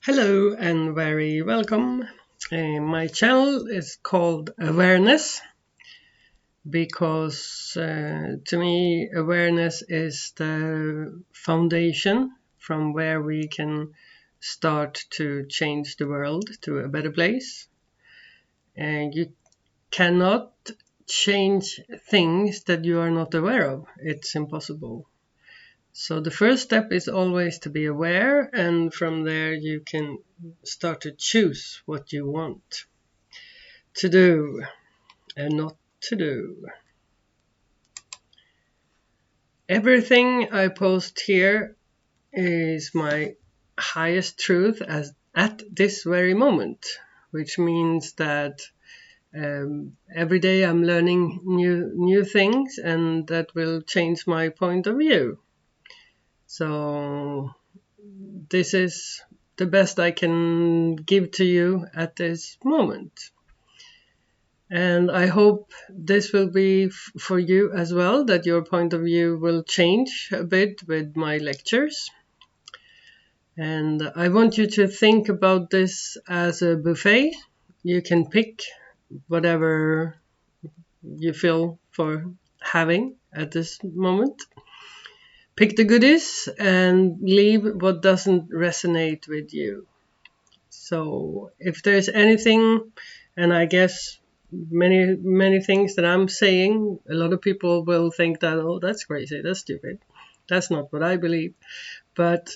Hello and very welcome. My channel is called Awareness because to me awareness is the foundation from where we can start to change the world to a better place. And you cannot change things that you are not aware of. It's impossible. So the first step is always to be aware, and from there you can start to choose what you want to do and not to do. Everything I post here is my highest truth at this very moment, which means that every day I'm learning new things, and that will change my point of view. So this is the best I can give to you at this moment. And I hope this will be for you as well, that your point of view will change a bit with my lectures. And I want you to think about this as a buffet. You can pick whatever you feel for having at this moment. Pick the goodies and leave what doesn't resonate with you. So if there's anything, and I guess many things that I'm saying, a lot of people will think that, oh, that's crazy, that's stupid. That's not what I believe. But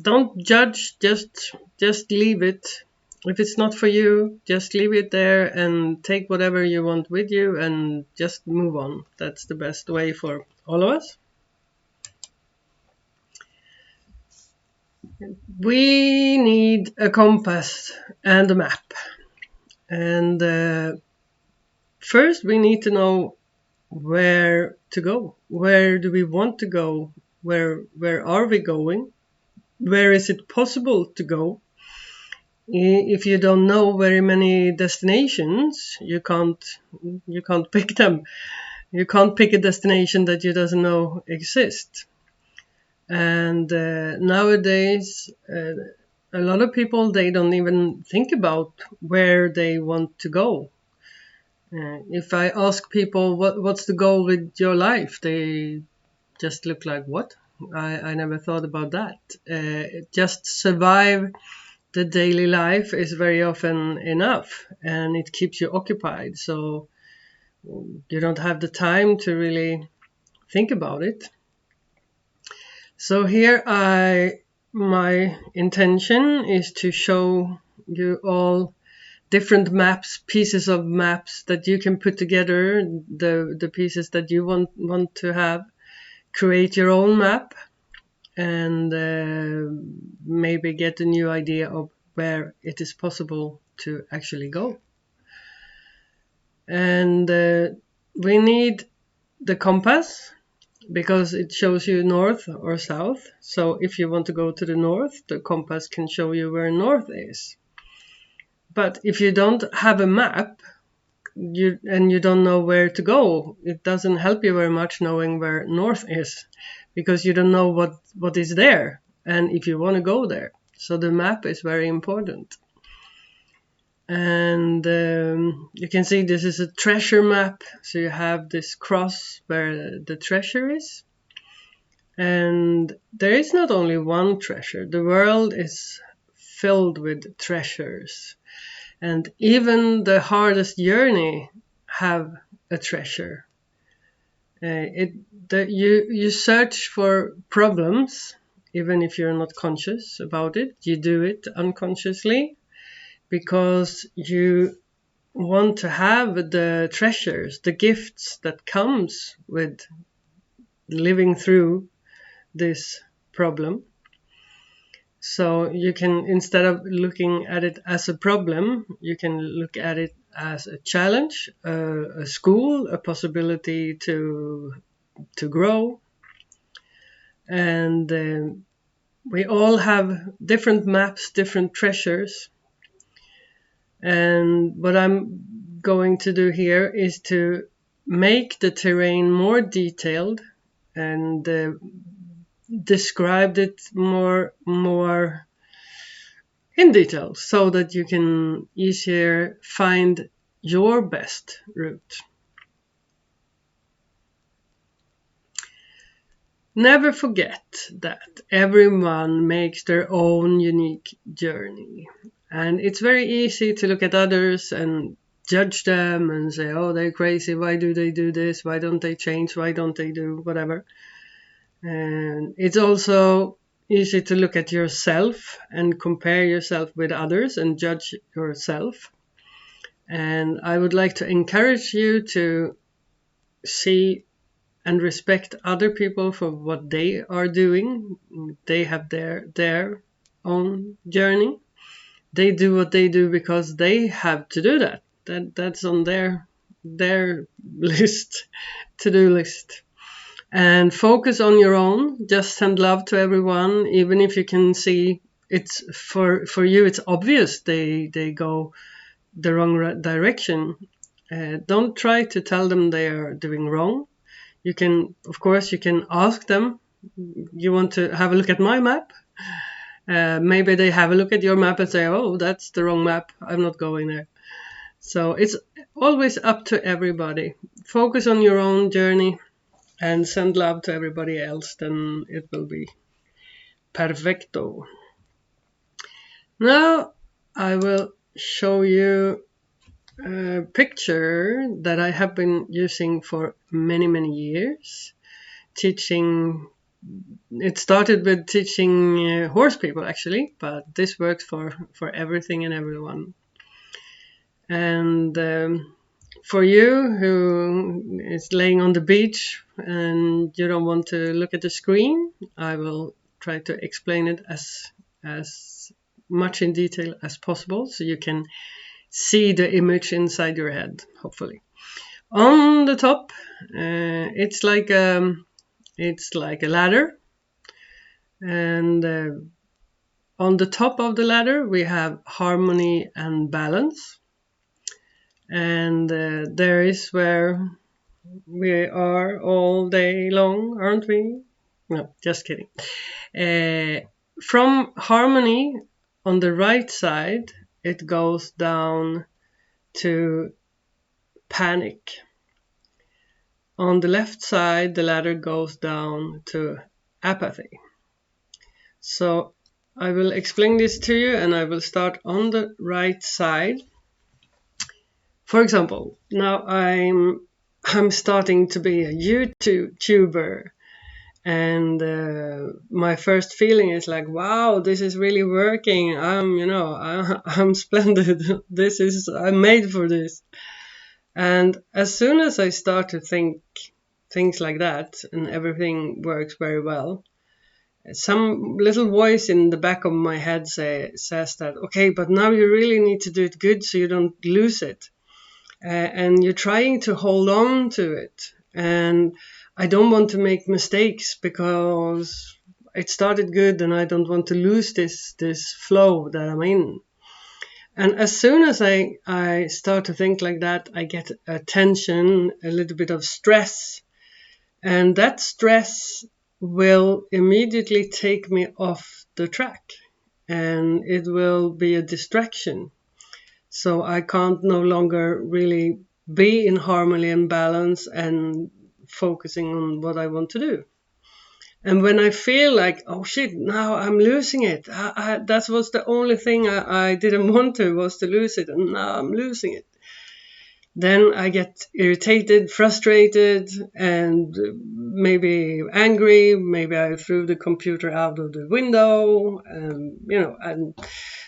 don't judge, just leave it. If it's not for you, just leave it there and take whatever you want with you and just move on. That's the best way for all of us. We need a compass and a map. And first we need to know where to go. Where do we want to go? Where are we going? Where is it possible to go? If you don't know very many destinations, you can't pick them. You can't pick a destination that you doesn't know exists. And nowadays, a lot of people, they don't even think about where they want to go. If I ask people what's the goal with your life, they just look like, what? I never thought about that. Just survive the daily life is very often enough, and it keeps you occupied. So you don't have the time to really think about it. So here my intention is to show you all different maps, pieces of maps that you can put together, the pieces that you want to have. Create your own map and maybe get a new idea of where it is possible to actually go. And we need the compass because it shows you north or south. So if you want to go to the north, the compass can show you where north is. But if you don't have a map, you don't know where to go, it doesn't help you very much knowing where north is, because you don't know what is there and if you want to go there. So the map is very important. And you can see this is a treasure map. So you have this cross where the treasure is. And there is not only one treasure. The world is filled with treasures. And even the hardest journey have a treasure. You search for problems, even if you're not conscious about it. You do it unconsciously because you want to have the treasures, the gifts that comes with living through this problem. So you can, instead of looking at it as a problem, you can look at it as a challenge, a school, a possibility to grow. And we all have different maps, different treasures. And what I'm going to do here is to make the terrain more detailed and described it more in detail so that you can easier find your best route. Never forget that everyone makes their own unique journey. And it's very easy to look at others and judge them and say, oh, they're crazy. Why do they do this? Why don't they change? Why don't they do whatever? And it's also easy to look at yourself and compare yourself with others and judge yourself. And I would like to encourage you to see and respect other people for what they are doing. They have their own journey. They do what they do because they have to do that. That's on their list, to-do list. And focus on your own. Just send love to everyone, even if you can see it's for you it's obvious they go the wrong direction. Don't try to tell them they are doing wrong. You can, of course, you can ask them, you want to have a look at my map? Maybe they have a look at your map and say, oh, that's the wrong map. I'm not going there. So it's always up to everybody. Focus on your own journey and send love to everybody else. Then it will be perfecto. Now I will show you a picture that I have been using for many years, teaching. It started with teaching horse people actually, but this works for everything and everyone. And for you who is laying on the beach and you don't want to look at the screen, I will try to explain it as much in detail as possible so you can see the image inside your head, hopefully. On the top, it's like a ladder, and on the top of the ladder we have harmony and balance, and there is where we are all day long, aren't we? No, just kidding. From harmony on the right side, it goes down to panic. On the left side, the ladder goes down to apathy. So I will explain this to you, and I will start on the right side. For example, now I'm starting to be a YouTuber, and my first feeling is like, wow, this is really working. I'm splendid. I'm made for this. And as soon as I start to think things like that and everything works very well, some little voice in the back of my head says that, okay, but now you really need to do it good so you don't lose it. And you're trying to hold on to it. And I don't want to make mistakes because it started good and I don't want to lose this flow that I'm in. And as soon as I start to think like that, I get a tension, a little bit of stress. And that stress will immediately take me off the track. And it will be a distraction. So I can't no longer really be in harmony and balance and focusing on what I want to do. And when I feel like, oh shit, now I'm losing it. That was the only thing I didn't want to, was to lose it. And now I'm losing it. Then I get irritated, frustrated, and maybe angry. Maybe I threw the computer out of the window. And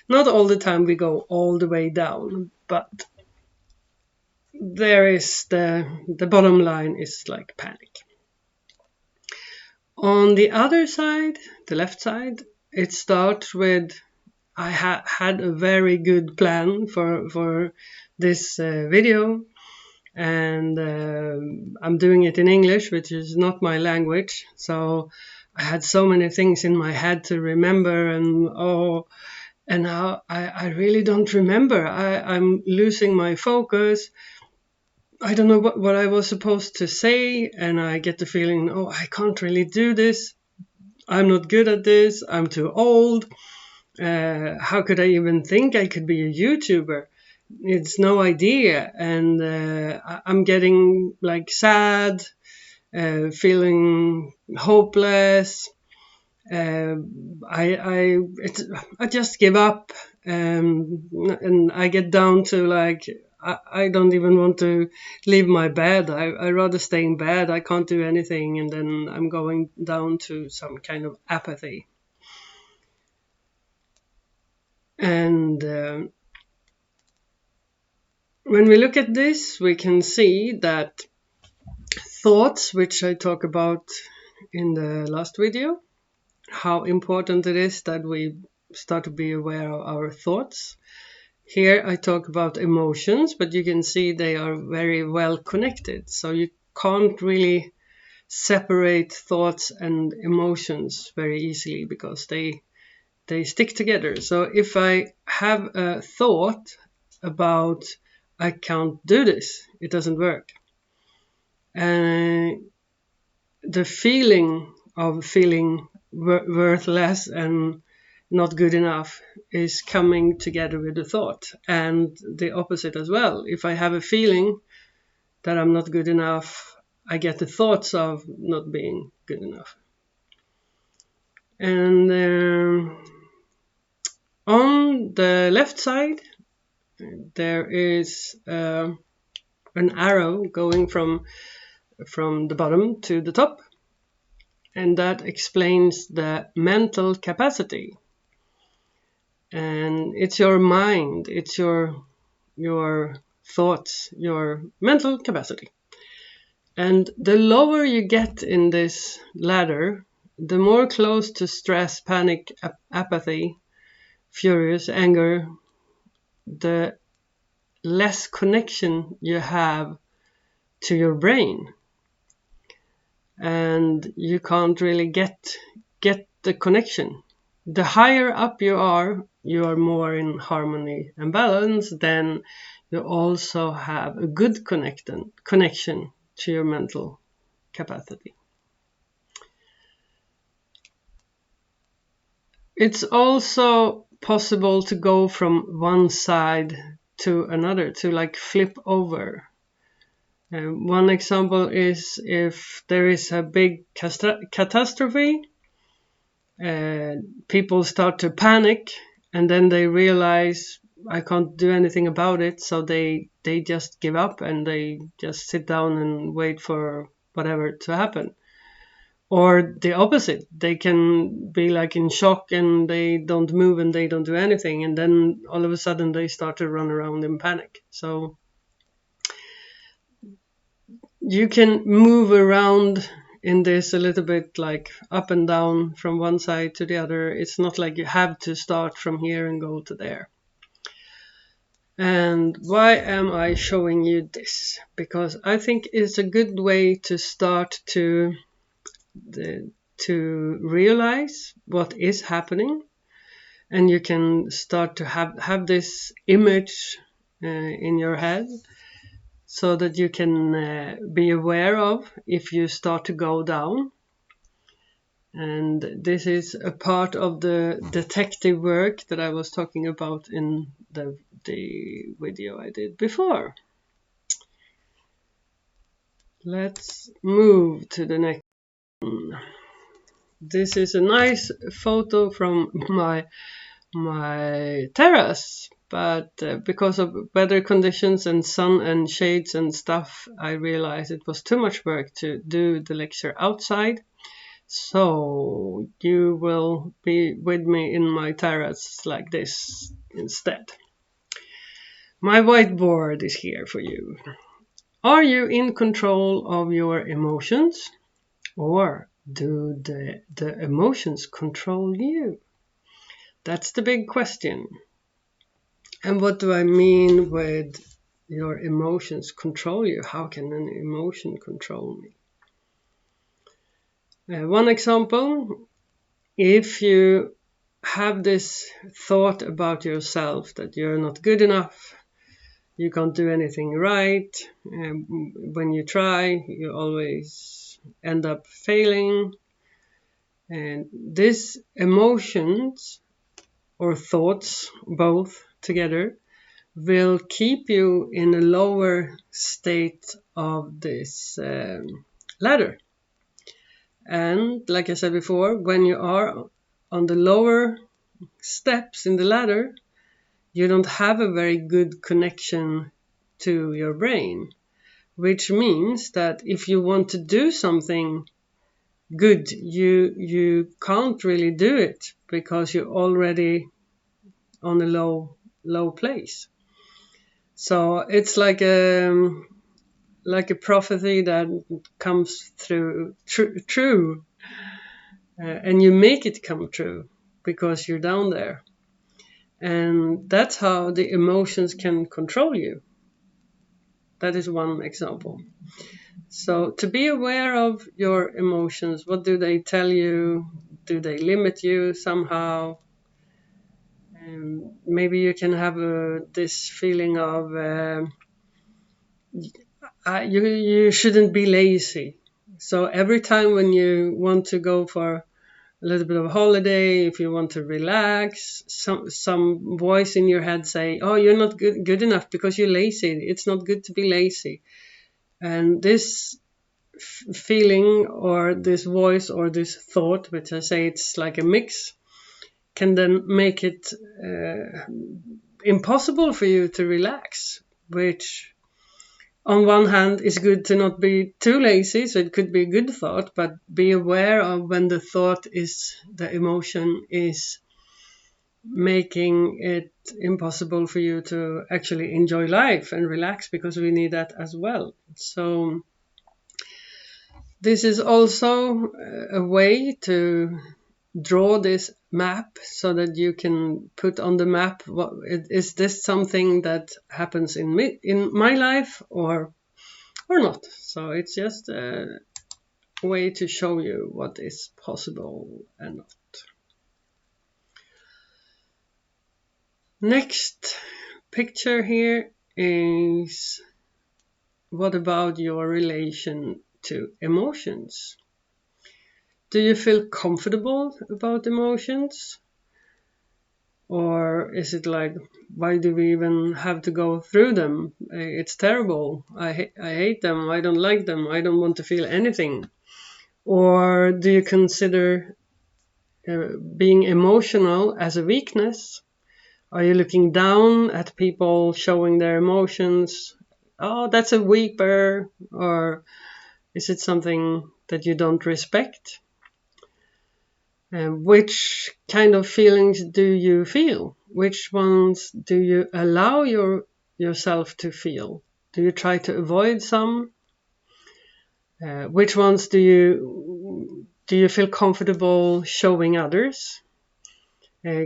not all the time we go all the way down. But there is the bottom line is like panic. On the other side, the left side, it starts with, I had a very good plan for this video, and I'm doing it in English, which is not my language. So I had so many things in my head to remember, and now I really don't remember. I'm losing my focus. I don't know what I was supposed to say, and I get the feeling, oh, I can't really do this. I'm not good at this. I'm too old. How could I even think I could be a YouTuber? It's no idea. And I'm getting like sad, feeling hopeless. I just give up, and I get down to like I don't even want to leave my bed. I rather stay in bed. I can't do anything, and then I'm going down to some kind of apathy. And when we look at this, we can see that thoughts, which I talk about in the last video, how important it is that we start to be aware of our thoughts. Here I talk about emotions, but you can see they are very well connected. So you can't really separate thoughts and emotions very easily because they stick together. So if I have a thought about I can't do this, it doesn't work. And the feeling of feeling worthless and not good enough is coming together with the thought, and the opposite as well. If I have a feeling that I'm not good enough, I get the thoughts of not being good enough. And on the left side, there is an arrow going from the bottom to the top, and that explains the mental capacity. And it's your mind, it's your thoughts, your mental capacity. And the lower you get in this ladder, the more close to stress, panic, apathy, furious, anger, the less connection you have to your brain. And you can't really get the connection. The higher up you are more in harmony and balance, then you also have a good connection to your mental capacity. It's also possible to go from one side to another, to like flip over. One example is if there is a big catastrophe, people start to panic, and then they realize I can't do anything about it, so they just give up and they just sit down and wait for whatever to happen. Or the opposite, they can be like in shock and they don't move and they don't do anything, and then all of a sudden they start to run around in panic. So you can move around in this a little bit, like up and down from one side to the other. It's not like you have to start from here and go to there. And why am I showing you this? Because I think it's a good way to start to realize what is happening, and you can start to have this image in your head, so that you can be aware of if you start to go down. And this is a part of the detective work that I was talking about in the video I did before. Let's move to the next one. This is a nice photo from my terrace, but because of weather conditions and sun and shades and stuff, I realized it was too much work to do the lecture outside. So you will be with me in my terrace like this instead. My whiteboard is here for you. Are you in control of your emotions, or do the emotions control you? That's the big question. And what do I mean with your emotions control you? How can an emotion control me? One example, if you have this thought about yourself that you're not good enough, you can't do anything right, when you try, you always end up failing, and these emotions or thoughts, both together, will keep you in a lower state of this ladder. And like I said before, when you are on the lower steps in the ladder, you don't have a very good connection to your brain, which means that if you want to do something good, you can't really do it because you're already on a low place. So it's like a prophecy that comes through true, and you make it come true because you're down there. And that's how the emotions can control you. That is one example. So to be aware of your emotions, what do they tell you? Do they limit you somehow? Maybe you can have this feeling of you shouldn't be lazy. So every time when you want to go for a little bit of a holiday, if you want to relax, some voice in your head say, "Oh, you're not good enough because you're lazy. It's not good to be lazy." And this feeling or this voice or this thought, which I say it's like a mix, can then make it impossible for you to relax, which on one hand is good to not be too lazy, so it could be a good thought, but be aware of when the thought is, the emotion is making it impossible for you to actually enjoy life and relax, because we need that as well. So this is also a way to draw this map so that you can put on the map, is this something that happens in my life or not. So it's just a way to show you what is possible and not. Next picture here is, what about your relation to emotions? Do you feel comfortable about emotions? Or is it like, why do we even have to go through them? It's terrible. I hate them. I don't like them. I don't want to feel anything. Or do you consider being emotional as a weakness? Are you looking down at people showing their emotions? Oh, that's a weeper. Or is it something that you don't respect? Which kind of feelings do you feel? Which ones do you allow yourself to feel? Do you try to avoid some? Which ones do you feel comfortable showing others?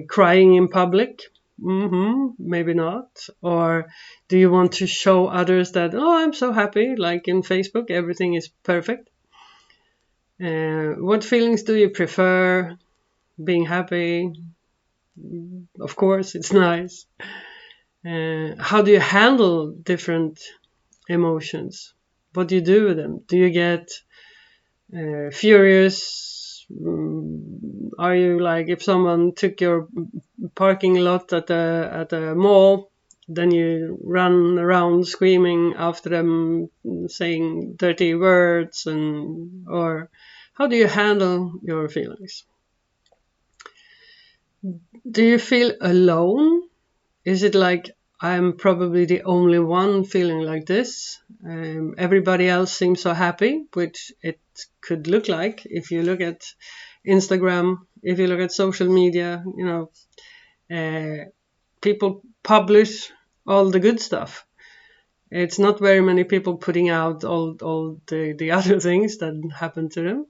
Crying in public? Maybe not. Or do you want to show others that, oh, I'm so happy, like in Facebook, everything is perfect? What feelings do you prefer? Being happy, of course, it's nice. How do you handle different emotions? What do you do with them? Do you get furious? Are you like, if someone took your parking lot at a mall, then you run around screaming after them, saying dirty words, or how do you handle your feelings? Do you feel alone? Is it like, I'm probably the only one feeling like this? Everybody else seems so happy, which it could look like if you look at Instagram, if you look at social media, people publish all the good stuff. It's not very many people putting out all the other things that happen to them.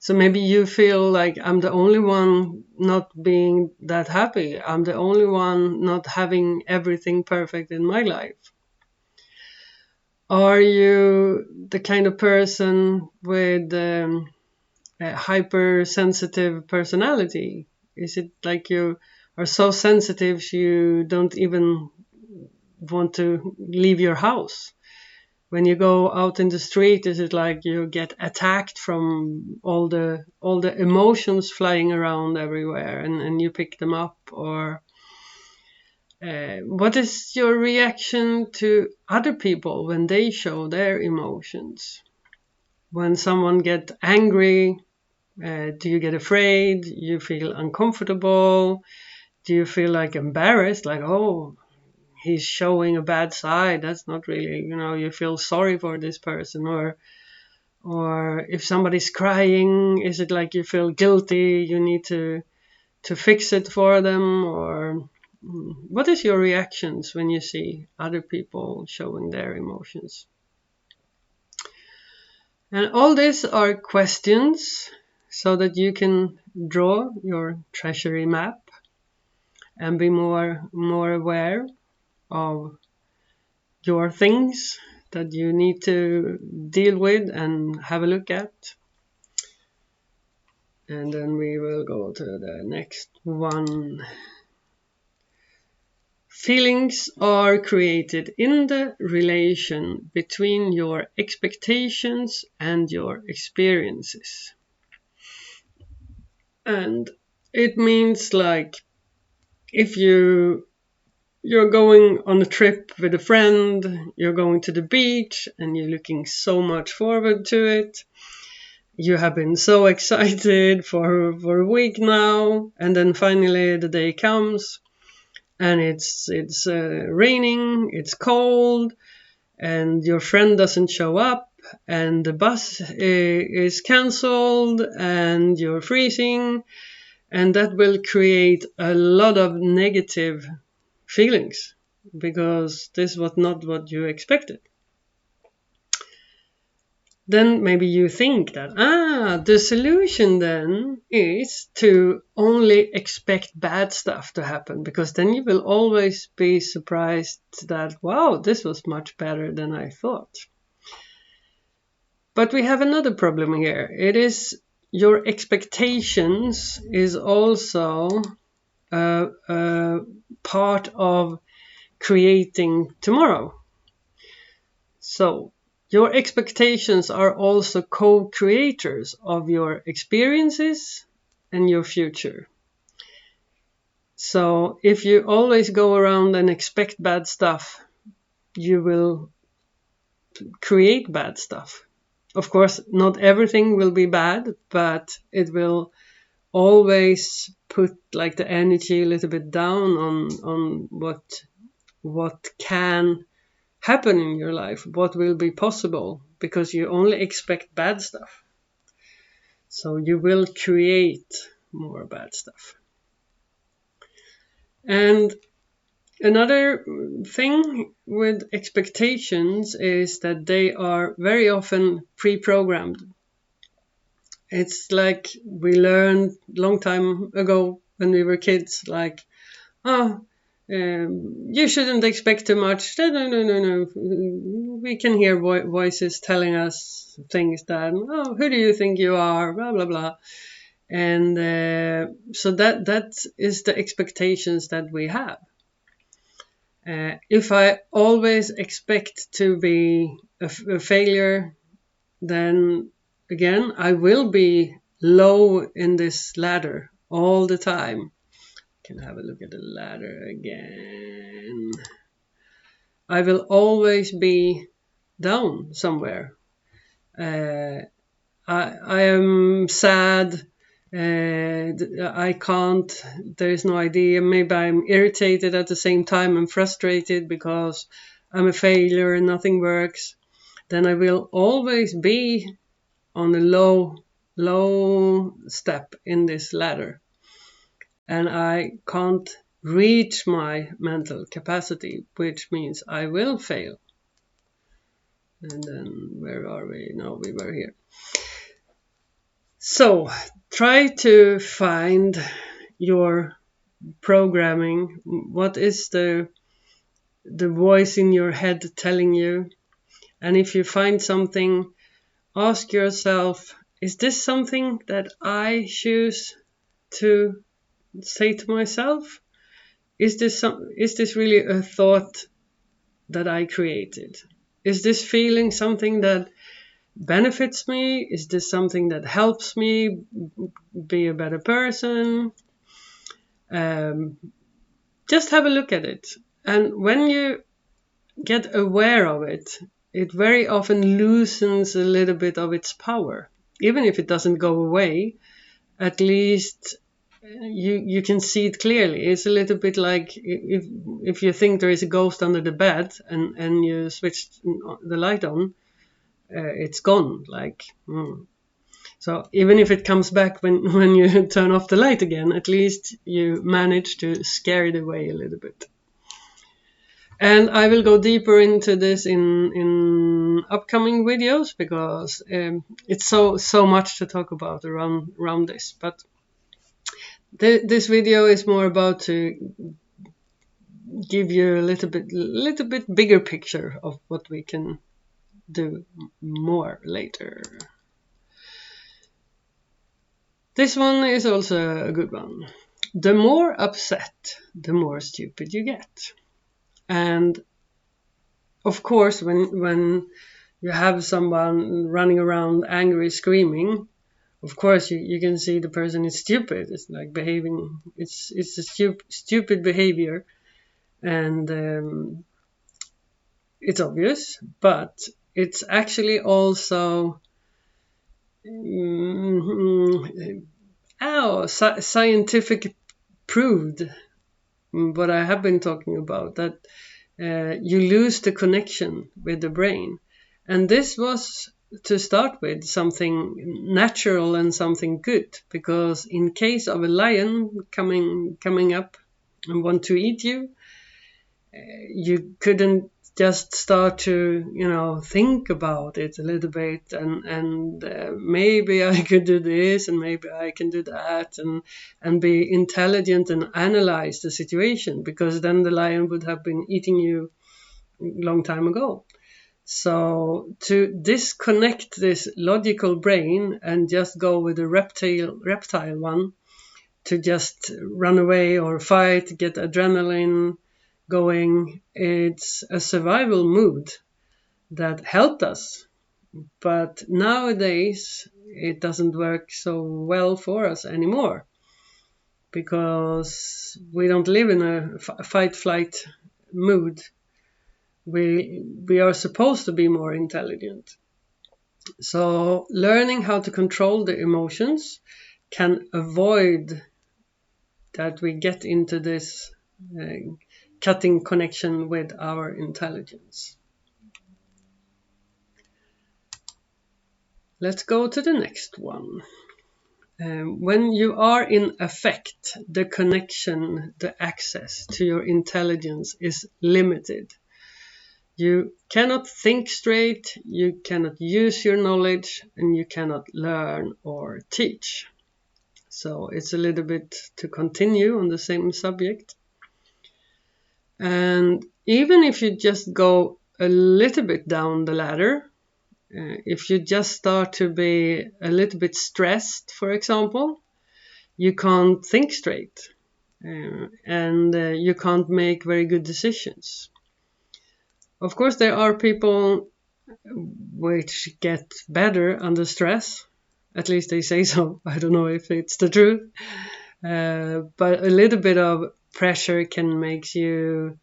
So maybe you feel like, I'm the only one not being that happy. I'm the only one not having everything perfect in my life. Are you the kind of person with a hypersensitive personality? Is it like you are so sensitive you don't even want to leave your house? When you go out in the street, is it like you get attacked from all the emotions flying around everywhere, and you pick them up? Or what is your reaction to other people when they show their emotions? When someone gets angry, do you get afraid? You feel uncomfortable? Do you feel like embarrassed? Like, oh, he's showing a bad side. That's not really, you feel sorry for this person. Or if somebody's crying, is it like you feel guilty? You need to fix it for them? Or what is your reactions when you see other people showing their emotions? And all these are questions so that you can draw your treasury map and be more aware of your things that you need to deal with and have a look at. And then we will go to the next one. Feelings are created in the relation between your expectations and your experiences. And it means like if you're going on a trip with a friend, you're going to the beach and you're looking so much forward to it. You have been so excited for a week now, and then finally the day comes and it's raining, it's cold, and your friend doesn't show up, and the bus is cancelled, and you're freezing, and that will create a lot of negative feelings because this was not what you expected. Then maybe you think that, the solution then is to only expect bad stuff to happen, because then you will always be surprised that, wow, this was much better than I thought. But we have another problem here. It is your expectations is also a part of creating tomorrow. So your expectations are also co-creators of your experiences and your future. So if you always go around and expect bad stuff, you will create bad stuff. Of course, not everything will be bad, but it will always put like the energy a little bit down on what can happen in your life, what will be possible, because you only expect bad stuff. So you will create more bad stuff. And another thing with expectations is that they are very often pre-programmed. It's like we learned a long time ago when we were kids, like, you shouldn't expect too much. No. We can hear voices telling us things that, who do you think you are? Blah, blah, blah. And so that is the expectations that we have. If I always expect to be a failure, then again, I will be low in this ladder all the time. Can have a look at the ladder again. I will always be down somewhere. I am sad. I can't. There is no idea. Maybe I'm irritated at the same time. I'm frustrated because I'm a failure and nothing works. Then I will always be on a low step in this ladder. And I can't reach my mental capacity, which means I will fail. And then where are we? No, we were here. So try to find your programming. What is the voice in your head telling you? And if you find something, ask yourself, is this something that I choose to say to myself? Is this really a thought that I created? Is this feeling something that benefits me? Is this something that helps me be a better person? Just have a look at it. And when you get aware of it, it very often loosens a little bit of its power. Even if it doesn't go away, at least you can see it clearly. It's a little bit like if you think there is a ghost under the bed and you switch the light on, it's gone. So even if it comes back when you turn off the light again, at least you manage to scare it away a little bit. And I will go deeper into this in upcoming videos, because it's so much to talk about around this. But this video is more about to give you a little bit bigger picture of what we can do more later. This one is also a good one. The more upset, the more stupid you get. And of course, when you have someone running around angry, screaming, of course you can see the person is stupid. It's like behaving. It's a stupid behavior, and it's obvious. But it's actually also scientific proved what I have been talking about, that you lose the connection with the brain. And this was, to start with, something natural and something good, because in case of a lion coming up and want to eat you, you couldn't just start to think about it a little bit and maybe I could do this and maybe I can do that and be intelligent and analyze the situation, because then the lion would have been eating you a long time ago. So to disconnect this logical brain and just go with the reptile one, to just run away or fight, get adrenaline going, it's a survival mood that helped us. But nowadays it doesn't work so well for us anymore, because we don't live in a fight-flight mood. We are supposed to be more intelligent. So learning how to control the emotions can avoid that we get into this cutting connection with our intelligence. Let's go to the next one. When you are in affect, the connection, the access to your intelligence is limited. You cannot think straight, you cannot use your knowledge, and you cannot learn or teach. So it's a little bit to continue on the same subject. And even if you just go a little bit down the ladder, if you just start to be a little bit stressed, for example, you can't think straight and you can't make very good decisions. Of course, there are people which get better under stress. At least they say so. I don't know if it's the truth. But a little bit of pressure can make you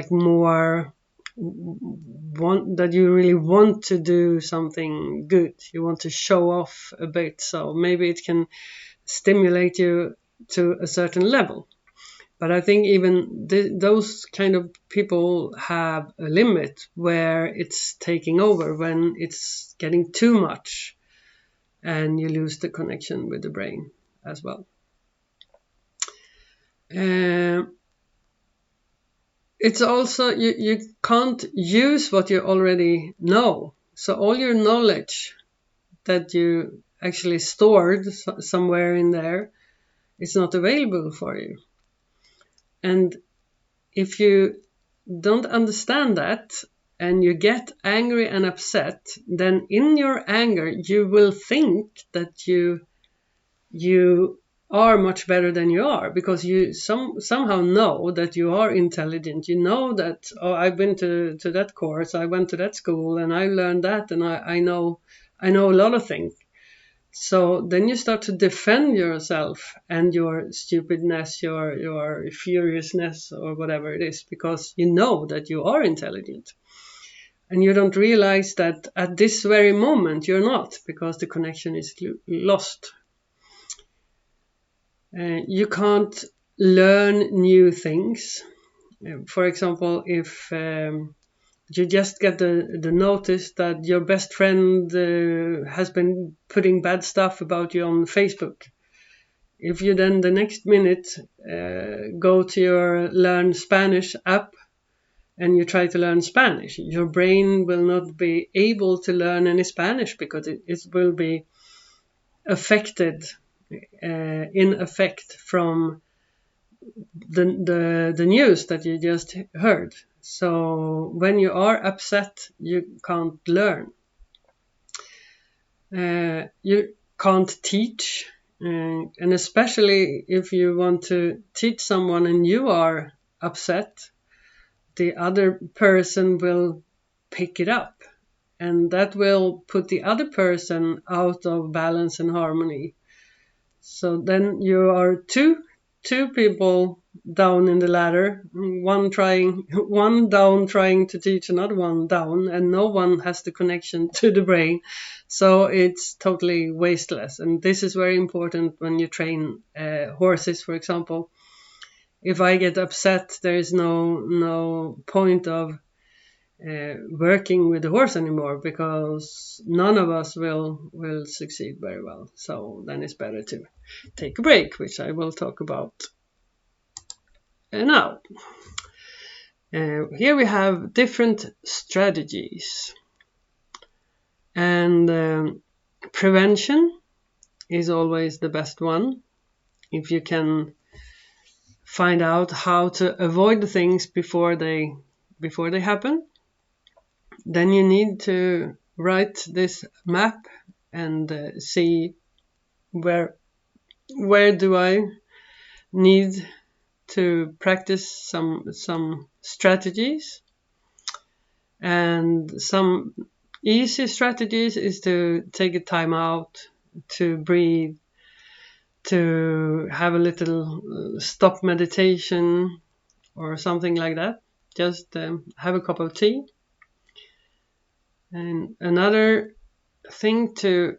more that you really want to do something good. You want to show off a bit. So maybe it can stimulate you to a certain level. But I think even those kind of people have a limit where it's taking over, when it's getting too much and you lose the connection with the brain as well. It's also, you can't use what you already know. So all your knowledge that you actually stored somewhere in there, it's not available for you. And if you don't understand that and you get angry and upset, then in your anger you will think that you are much better than you are, because you somehow know that you are intelligent. You know that, oh, I've been to that course, I went to that school, and I learned that, and I know a lot of things. So then you start to defend yourself and your stupidness, your furiousness, or whatever it is, because you know that you are intelligent. And you don't realize that at this very moment you're not, because the connection is lost. You can't learn new things. For example, if you just get the notice that your best friend has been putting bad stuff about you on Facebook. If you then the next minute go to your Learn Spanish app and you try to learn Spanish, your brain will not be able to learn any Spanish, because it will be affected, in effect, from the news that you just heard. So when you are upset, you can't learn. You can't teach, and especially if you want to teach someone and you are upset, the other person will pick it up, and that will put the other person out of balance and harmony. So then you are two people down in the ladder, one down trying to teach another one down, and no one has the connection to the brain. So it's totally wasteless. And this is very important when you train horses, for example. If I get upset, there is no point of working with the horse anymore, because none of us will succeed very well. So then it's better to take a break, which I will talk about now. Here we have different strategies, and prevention is always the best one. If you can find out how to avoid the things before they happen, then you need to write this map and see where do I need to practice some strategies. And some easy strategies is to take a time out, to breathe, to have a little stop meditation or something like that. Just have a cup of tea. And another thing to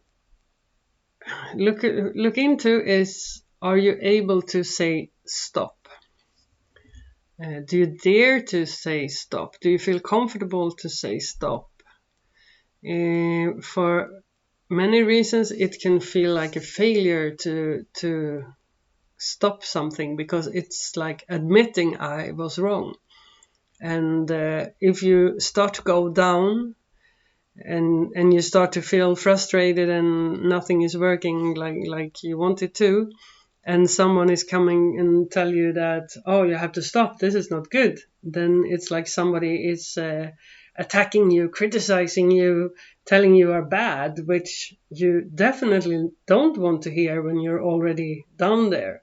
look into is, are you able to say stop? Do you dare to say stop? Do you feel comfortable to say stop? For many reasons, it can feel like a failure to stop something, because it's like admitting I was wrong. And if you start to go down and you start to feel frustrated and nothing is working like you want it to, and someone is coming and tell you that, oh, you have to stop, this is not good, then it's like somebody is attacking you, criticizing you, telling you are bad, which you definitely don't want to hear when you're already down there,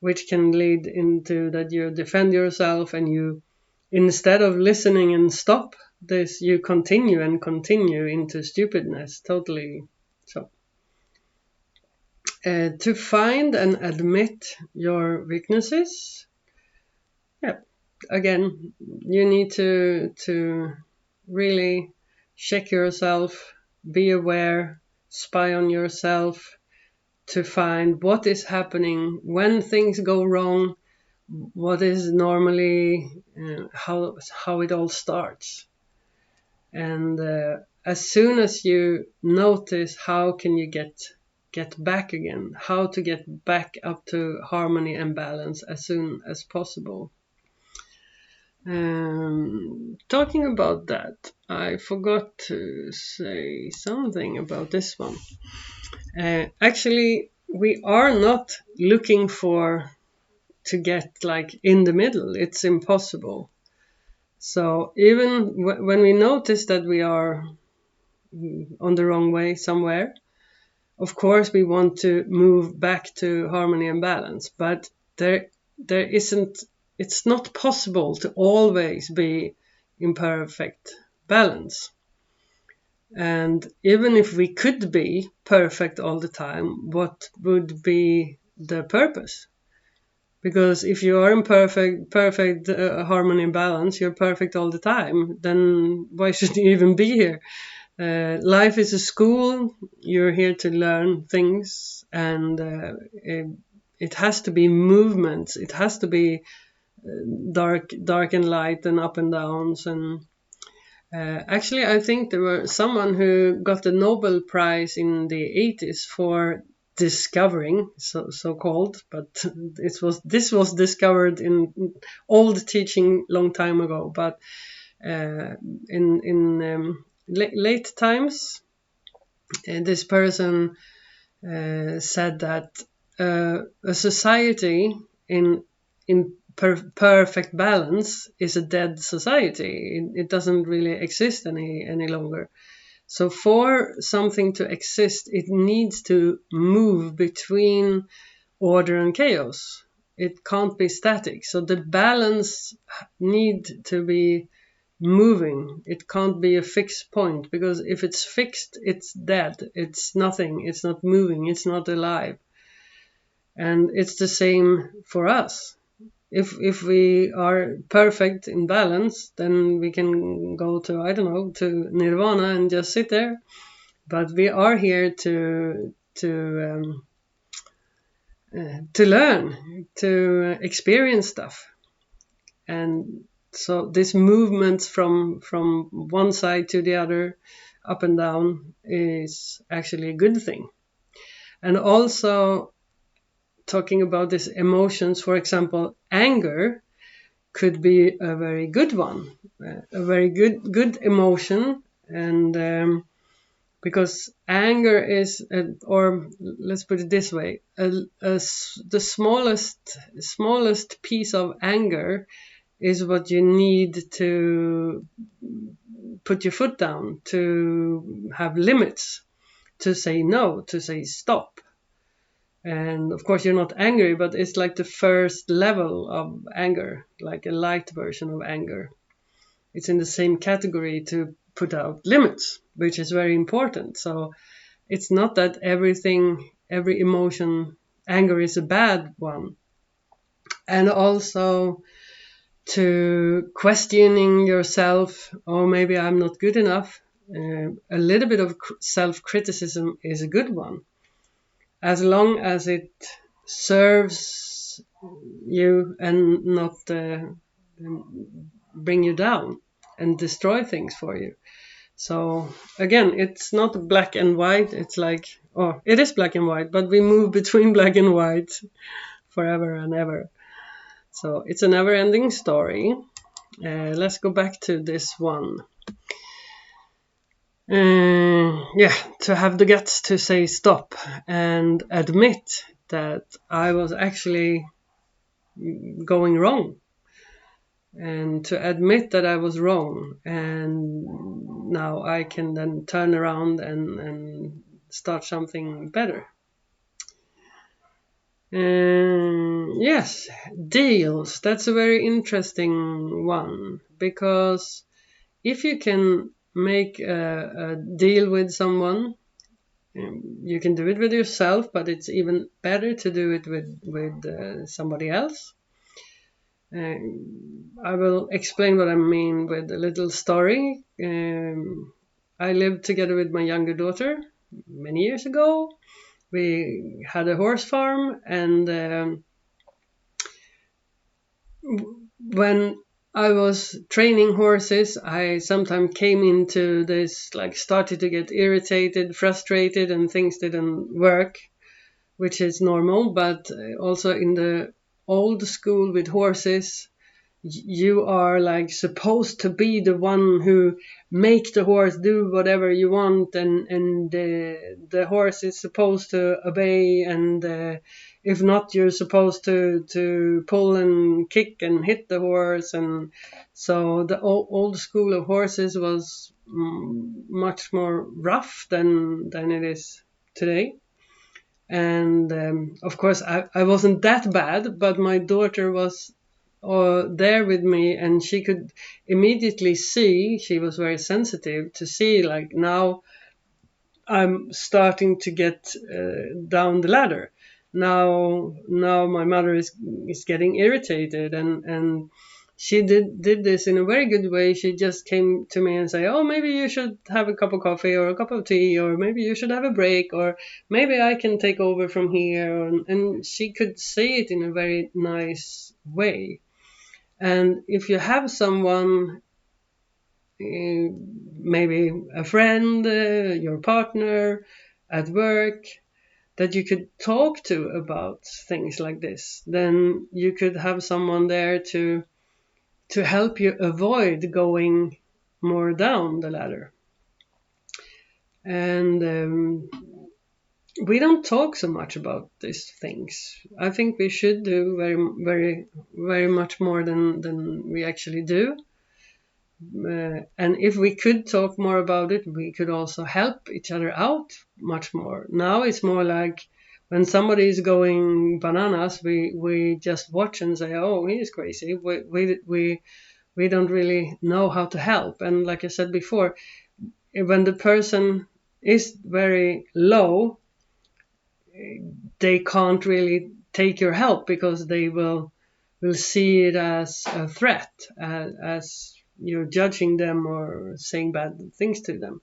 which can lead into that you defend yourself, and you, instead of listening and stop this, you continue into stupidness totally. So to find and admit your weaknesses, again, you need to really check yourself, be aware, spy on yourself, to find what is happening when things go wrong, what is normally how it all starts. And as soon as you notice, how can you get back again, how to get back up to harmony and balance as soon as possible. Talking about that, I forgot to say something about this one. Actually, we are not looking to get like in the middle. It's impossible. So even when we notice that we are on the wrong way somewhere, Of course, we want to move back to harmony and balance, but there isn't. It's not possible to always be in perfect balance. And even if we could be perfect all the time, what would be the purpose? Because if you are in perfect harmony and balance, you're perfect all the time, then why should you even be here? Life is a school. You're here to learn things, and it has to be movements. It has to be dark and light, and up and downs. And actually, I think there was someone who got the Nobel Prize in the 80s for discovering, so called, but this was discovered in old teaching long time ago. But in late times, this person said that a society in perfect balance is a dead society. It doesn't really exist any longer. So for something to exist, it needs to move between order and chaos. It can't be static. So the balance need to be moving. It can't be a fixed point, because if it's fixed, it's dead. It's nothing. It's not moving. It's not alive. And it's the same for us. If we are perfect in balance, then we can go to, I don't know, to nirvana and just sit there. But we are here to learn, to experience stuff. And so this movement from one side to the other, up and down, is actually a good thing. And also, talking about these emotions, for example, anger could be a very good one, a very good emotion. And because anger is, or let's put it this way, the smallest piece of anger is what you need to put your foot down, to have limits, to say no, to say stop. And of course, you're not angry, but it's like the first level of anger, like a light version of anger. It's in the same category to put out limits, which is very important. So it's not that every emotion, anger is a bad one. And also to questioning yourself, or maybe I'm not good enough. A little bit of self-criticism is a good one, as long as it serves you and not bring you down and destroy things for you. So again, it's not black and white. It's like, oh, it is black and white, but we move between black and white forever and ever. So it's a never-ending story. Let's go back to this one. To have the guts to say stop and admit that I was actually going wrong, and to admit that I was wrong, and now I can then turn around and start something better. Yes, deals. That's a very interesting one, because if you can make a deal with someone, you can do it with yourself, but it's even better to do it with somebody else. I will explain what I mean with a little story. I lived together with my younger daughter many years ago. We had a horse farm, and when I was training horses, I sometimes came into this, like, started to get irritated, frustrated, and things didn't work, which is normal. But also in the old school with horses, you are like supposed to be the one who make the horse do whatever you want, and the horse is supposed to obey, and if not, you're supposed to pull and kick and hit the horse. And so the old school of horses was much more rough than it is today. And of course, I wasn't that bad, but my daughter was there with me, and she could immediately see, she was very sensitive to see, like, now I'm starting to get down the ladder. Now my mother is getting irritated, and she did this in a very good way. She just came to me and say, "Oh, maybe you should have a cup of coffee or a cup of tea, or maybe you should have a break, or maybe I can take over from here." And she could say it in a very nice way. And if you have someone, maybe a friend, your partner at work, that you could talk to about things like this, then you could have someone there to help you avoid going more down the ladder. And we don't talk so much about these things. I think we should do very, very, very much more than we actually do. And if we could talk more about it, we could also help each other out much more. Now it's more like when somebody is going bananas, we just watch and say, "Oh, he is crazy." We don't really know how to help. And like I said before, when the person is very low, they can't really take your help because they will see it as a threat, as you're judging them or saying bad things to them.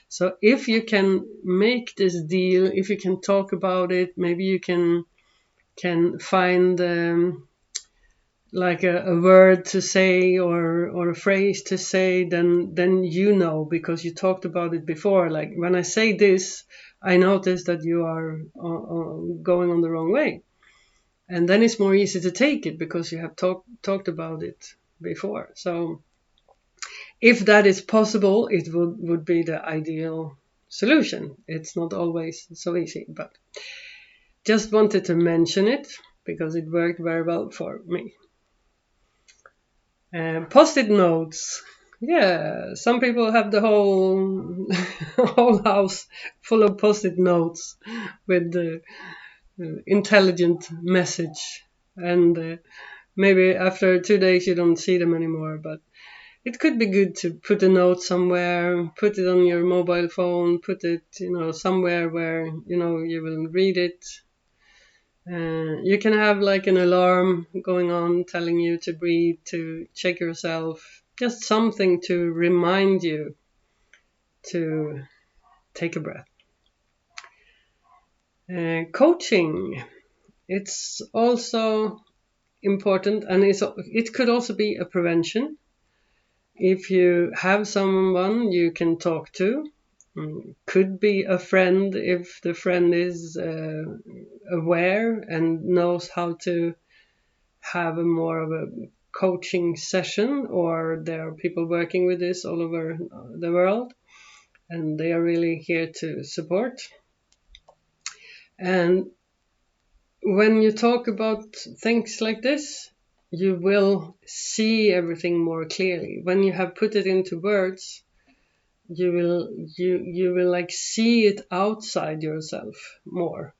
So if you can make this deal, if you can talk about it, maybe you can find like a word to say or a phrase to say, then you know, because you talked about it before. Like, when I say this, I notice that you are going on the wrong way. And then it's more easy to take it because you have talked about it before. So if that is possible, it would be the ideal solution. It's not always so easy, but just wanted to mention it because it worked very well for me. Post-it notes. Yeah, some people have the whole whole house full of post-it notes with the intelligent message, and maybe after 2 days you don't see them anymore, but it could be good to put a note somewhere, put it on your mobile phone, put it, somewhere where, you will read it. You can have like an alarm going on telling you to breathe, to check yourself, just something to remind you to take a breath. Coaching, it's also important, and it could also be a prevention. If you have someone you can talk to, could be a friend if the friend is aware and knows how to have a more of a coaching session, or there are people working with this all over the world and they are really here to support. And when you talk about things like this, you will see everything more clearly. When you have put it into words, you will like see it outside yourself more,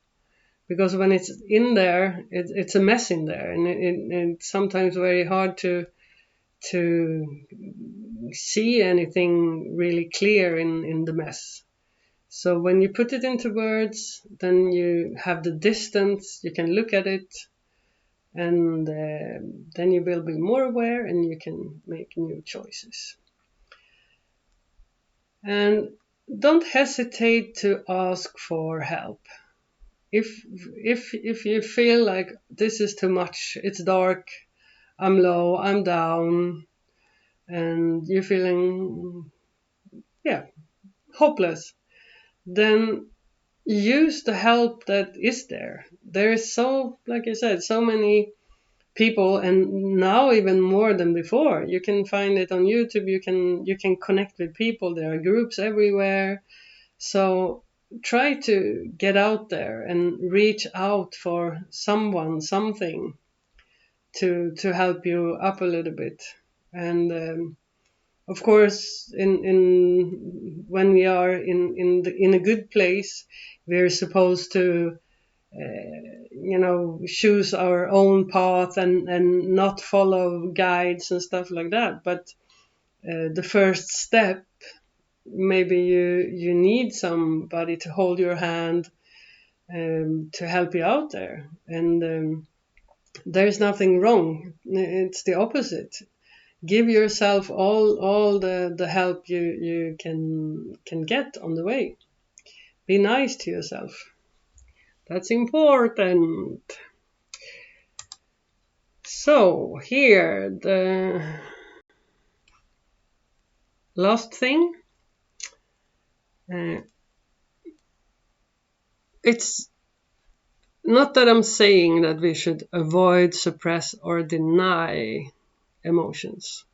because when it's in there, it's a mess in there, and it's sometimes very hard to see anything really clear in the mess. So when you put it into words, then you have the distance, you can look at it, and then you will be more aware and you can make new choices. And don't hesitate to ask for help. If you feel like this is too much, it's dark, I'm low, I'm down, and you're feeling hopeless, then use the help that is there. There is, so like I said, so many people, and now even more than before. You can find it on YouTube, you can connect with people, there are groups everywhere. So try to get out there and reach out for someone, something to help you up a little bit. And of course, in when we are in a good place, we're supposed to choose our own path and not follow guides and stuff like that. But the first step, maybe you need somebody to hold your hand, to help you out there. And there's nothing wrong. It's the opposite. Give yourself all the help you can get on the way. Be nice to yourself. That's important. So here, the last thing. It's not that I'm saying that we should avoid, suppress, or deny emotions.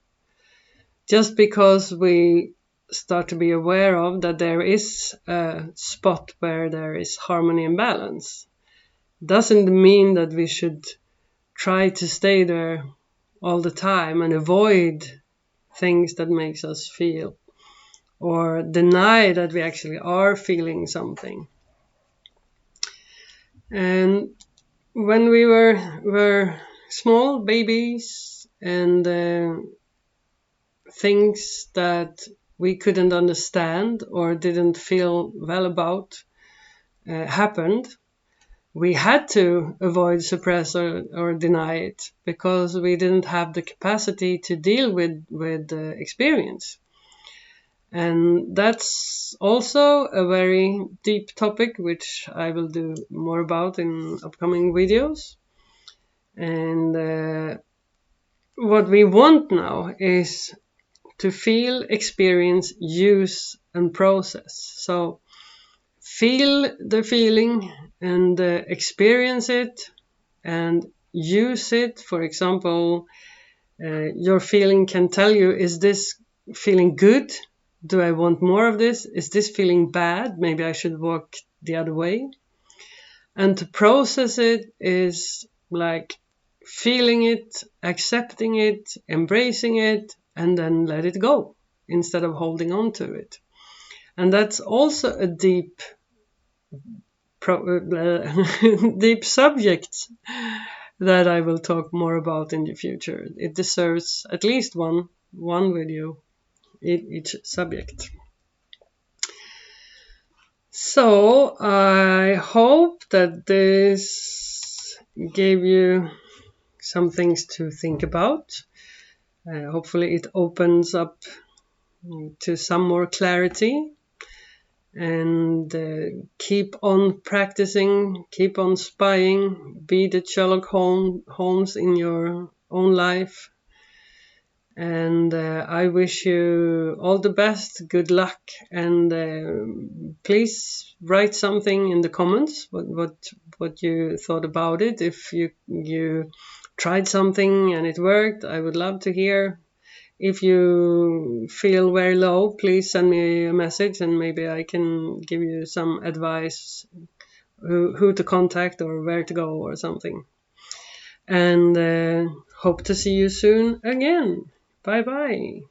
Just because we start to be aware of that there is a spot where there is harmony and balance, doesn't mean that we should try to stay there all the time and avoid things that makes us feel, or deny that we actually are feeling something. And when we were small babies, and things that we couldn't understand or didn't feel well about happened, we had to avoid, suppress, or deny it, because we didn't have the capacity to deal with the experience. And that's also a very deep topic, which I will do more about in upcoming videos. And what we want now is to feel, experience, use, and process. So feel the feeling and experience it and use it. For example, your feeling can tell you, is this feeling good? Do I want more of this? Is this feeling bad? Maybe I should walk the other way. And to process it is like feeling it, accepting it, embracing it, and then let it go instead of holding on to it. And that's also a deep subject that I will talk more about in the future. It deserves at least one video in each subject. So I hope that this gave you some things to think about. Hopefully it opens up to some more clarity. And keep on practicing, keep on spying, be the Sherlock Holmes in your own life. And I wish you all the best, good luck, and please write something in the comments what you thought about it. If you tried something and it worked, I would love to hear. If you feel very low, please send me a message and maybe I can give you some advice, who to contact or where to go or something. And hope to see you soon again. Bye bye.